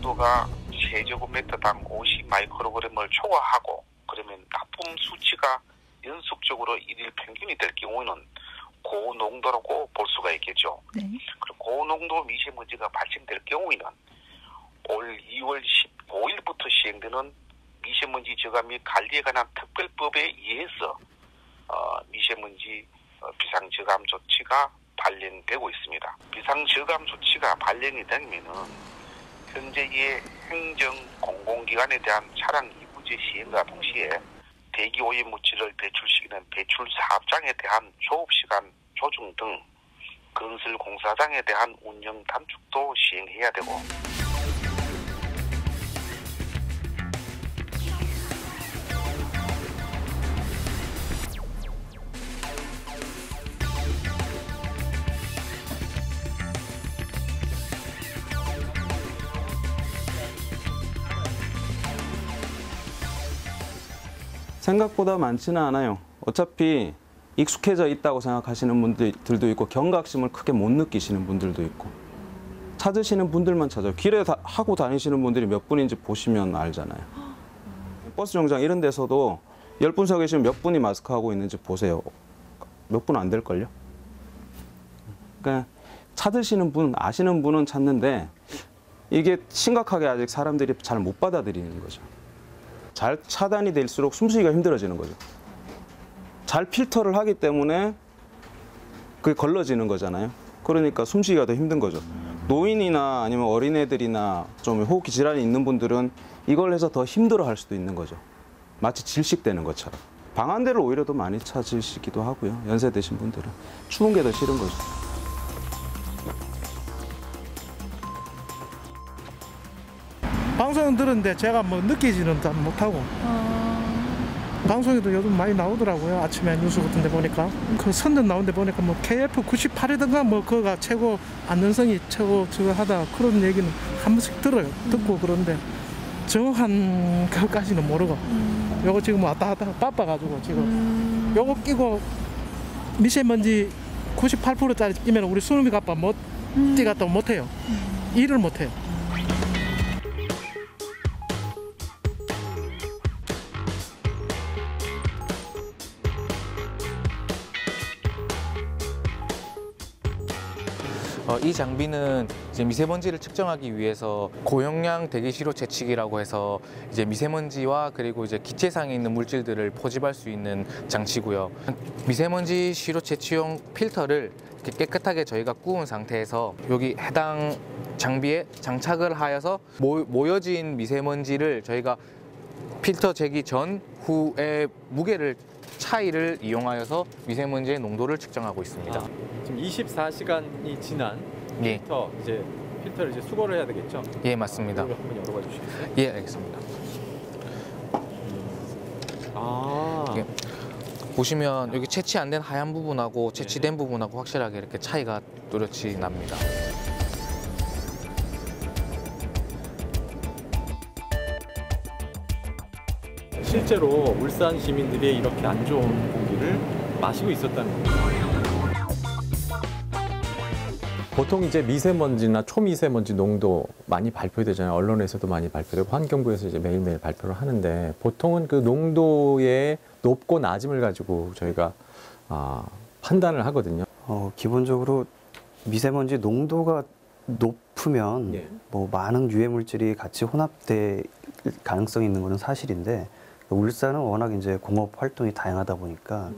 농도가 세제곱미터당 50 마이크로그램을 초과하고 그러면 나쁨 수치가 연속적으로 일일 평균이 될 경우에는 고농도라고 볼 수가 있겠죠. 네. 그리고 고농도 미세먼지가 발생될 경우에는 올 2월 15일부터 시행되는 미세먼지 저감 및 관리에 관한 특별법에 의해서 미세먼지 비상저감 조치가 발령되고 있습니다. 비상저감 조치가 발령이 되면은 현재의 행정 공공기관에 대한 차량 이부제 시행과 동시에 대기 오염 물질을 배출시키는 배출 사업장에 대한 조업시간 조정 등 건설 공사장에 대한 운영 단축도 시행해야 되고 생각보다 많지는 않아요. 어차피 익숙해져 있다고 생각하시는 분들도 있고 경각심을 크게 못 느끼시는 분들도 있고 찾으시는 분들만 찾아요. 길에 하고 다니시는 분들이 몇 분인지 보시면 알잖아요. 버스 정장 이런 데서도 10분 서 계시면 몇 분이 마스크 하고 있는지 보세요. 몇 분 안 될걸요? 그러니까 찾으시는 분, 아시는 분은 찾는데 이게 심각하게 아직 사람들이 잘 못 받아들이는 거죠. 잘 차단이 될수록 숨쉬기가 힘들어지는 거죠. 잘 필터를 하기 때문에 그게 걸러지는 거잖아요. 그러니까 숨쉬기가 더 힘든 거죠. 노인이나 아니면 어린애들이나 좀 호흡기 질환이 있는 분들은 이걸 해서 더 힘들어할 수도 있는 거죠. 마치 질식되는 것처럼. 방한대를 오히려 더 많이 찾으시기도 하고요. 연세 드신 분들은. 추운 게 더 싫은 거죠. 방송은 들었는데 제가 뭐 느끼지는 못하고 방송에도 요즘 많이 나오더라고요. 아침에 뉴스 같은 데 보니까 그 선전 나온 데 보니까 뭐 KF98이든가 뭐 그거가 최고 안전성이 최고 저거 하다 그런 얘기는 한 번씩 들어요. 듣고 그런데 정확한 그것까지는 모르고 요거 지금 왔다 갔다 바빠가지고 지금 요거 끼고 미세먼지 98%짜리 끼면 우리 수능비 갚아 못 뛰갔다 못해요. 일을 못해요. 이 장비는 이제 미세먼지를 측정하기 위해서 고용량 대기시로 채취기라고 해서 이제 미세먼지와 그리고 이제 기체상에 있는 물질들을 포집할 수 있는 장치고요. 미세먼지 시로 채취용 필터를 이렇게 깨끗하게 저희가 구운 상태에서 여기 해당 장비에 장착을 하여서 모여진 미세먼지를 저희가 필터 재기 전 후의 무게를 차이를 이용하여서 미세먼지의 농도를 측정하고 있습니다. 지금 24시간이 지난 필터, 이제 필터를 이제 수거를 해야 되겠죠? 예, 맞습니다. 이걸 한번 열어봐 주시겠어요? 예, 알겠습니다. 예, 보시면 여기 채취 안 된 하얀 부분하고 채취된 부분하고 확실하게 이렇게 차이가 뚜렷이 납니다. 실제로 울산 시민들이 이렇게 안 좋은 공기를 마시고 있었다는 거예요. 보통 이제 미세먼지나 초미세먼지 농도 많이 발표되잖아요. 언론에서도 많이 발표되고 환경부에서 이제 매일매일 발표를 하는데 보통은 그 농도의 높고 낮음을 가지고 저희가 판단을 하거든요. 기본적으로 미세먼지 농도가 높으면 뭐 많은 유해 물질이 같이 혼합될 가능성이 있는 것은 사실인데 울산은 워낙 이제 공업 활동이 다양하다 보니까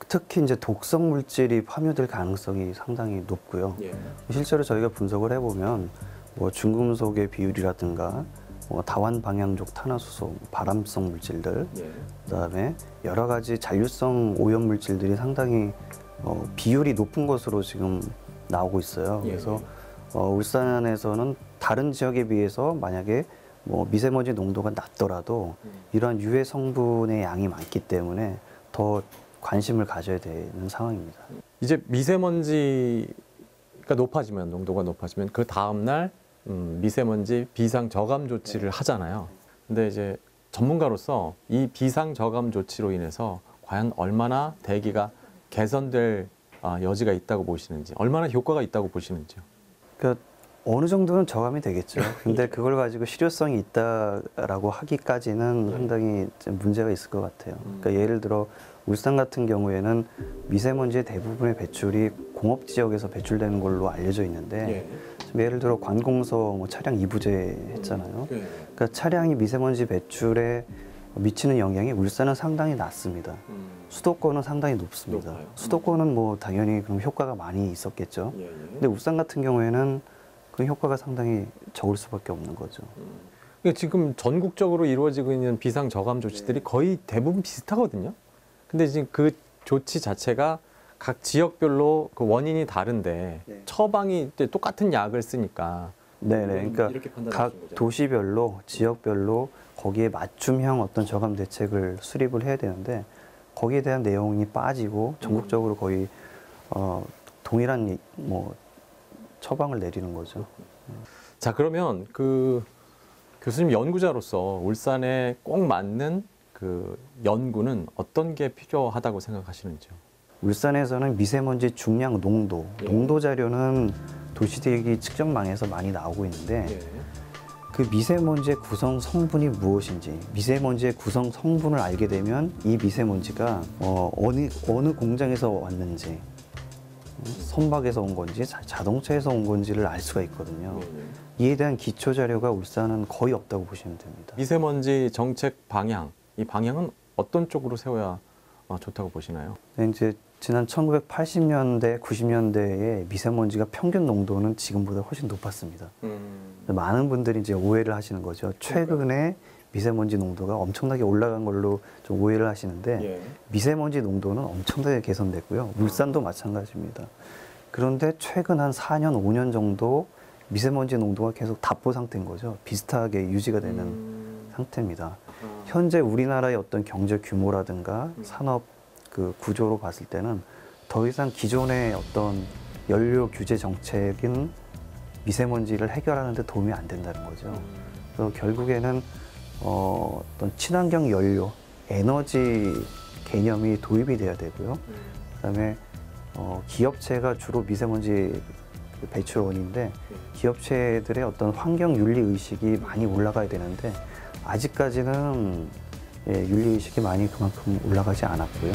특히 이제 독성 물질이 함유될 가능성이 상당히 높고요. 실제로 저희가 분석을 해보면 뭐 중금속의 비율이라든가 뭐 다원 방향족 탄화수소, 발암성 물질들, 그다음에 여러 가지 잔류성 오염 물질들이 상당히 비율이 높은 것으로 지금 나오고 있어요. 그래서 울산에서는 다른 지역에 비해서 만약에 뭐 미세먼지 농도가 낮더라도 이러한 유해 성분의 양이 많기 때문에 더 관심을 가져야 되는 상황입니다. 이제 미세먼지가 높아지면, 농도가 높아지면 그 다음날 미세먼지 비상 저감 조치를 하잖아요. 근데 이제 전문가로서 이 비상 저감 조치로 인해서 과연 얼마나 대기가 개선될 여지가 있다고 보시는지, 얼마나 효과가 있다고 보시는지요? 그러니까 어느 정도는 저감이 되겠죠. 근데 그걸 가지고 실효성이 있다라고 하기까지는 상당히 좀 문제가 있을 것 같아요. 그러니까 예를 들어 울산 같은 경우에는 미세먼지의 대부분의 배출이 공업 지역에서 배출되는 걸로 알려져 있는데 지금 예를 들어 관공서 뭐 차량 이부제 했잖아요. 그러니까 차량이 미세먼지 배출에 미치는 영향이 울산은 상당히 낮습니다. 수도권은 상당히 높습니다. 수도권은 뭐 당연히 그럼 효과가 많이 있었겠죠. 근데 울산 같은 경우에는 그 효과가 상당히 적을 수밖에 없는 거죠. 그러니까 지금 전국적으로 이루어지고 있는 비상 저감 조치들이 거의 대부분 비슷하거든요. 근데 지금 그 조치 자체가 각 지역별로 그 원인이 다른데 처방이 똑같은 약을 쓰니까. 네네. 그러니까 각 도시별로 지역별로 거기에 맞춤형 어떤 저감 대책을 수립을 해야 되는데 거기에 대한 내용이 빠지고 전국적으로 거의 동일한 뭐 처방을 내리는 거죠. 자, 그러면 그 교수님 연구자로서 울산에 꼭 맞는 그 연구는 어떤 게 필요하다고 생각하시는지요? 울산에서는 미세먼지 중량 농도, 농도 자료는 도시대기 측정망에서 많이 나오고 있는데 그 미세먼지의 구성 성분이 무엇인지, 미세먼지의 구성 성분을 알게 되면 이 미세먼지가 어느 공장에서 왔는지, 선박에서 온 건지 자동차에서 온 건지를 알 수가 있거든요. 이에 대한 기초 자료가 울산은 거의 없다고 보시면 됩니다. 미세먼지 정책 방향, 이 방향은 어떤 쪽으로 세워야 좋다고 보시나요? 네, 이제 지난 1980년대, 90년대에 미세먼지가 평균 농도는 지금보다 훨씬 높았습니다. 많은 분들이 이제 오해를 하시는 거죠. 최근에 미세먼지 농도가 엄청나게 올라간 걸로 좀 오해를 하시는데 미세먼지 농도는 엄청나게 개선됐고요. 울산도 마찬가지입니다. 그런데 최근 한 4년, 5년 정도 미세먼지 농도가 계속 답보 상태인 거죠. 비슷하게 유지가 되는 상태입니다. 현재 우리나라의 어떤 경제 규모라든가 산업 그 구조로 봤을 때는 더 이상 기존의 어떤 연료 규제 정책은 미세먼지를 해결하는 데 도움이 안 된다는 거죠. 그래서 결국에는 어떤 친환경 연료, 에너지 개념이 도입이 돼야 되고요. 그다음에 기업체가 주로 미세먼지 배출원인데 기업체들의 어떤 환경 윤리 의식이 많이 올라가야 되는데 아직까지는 윤리 의식이 많이 그만큼 올라가지 않았고요.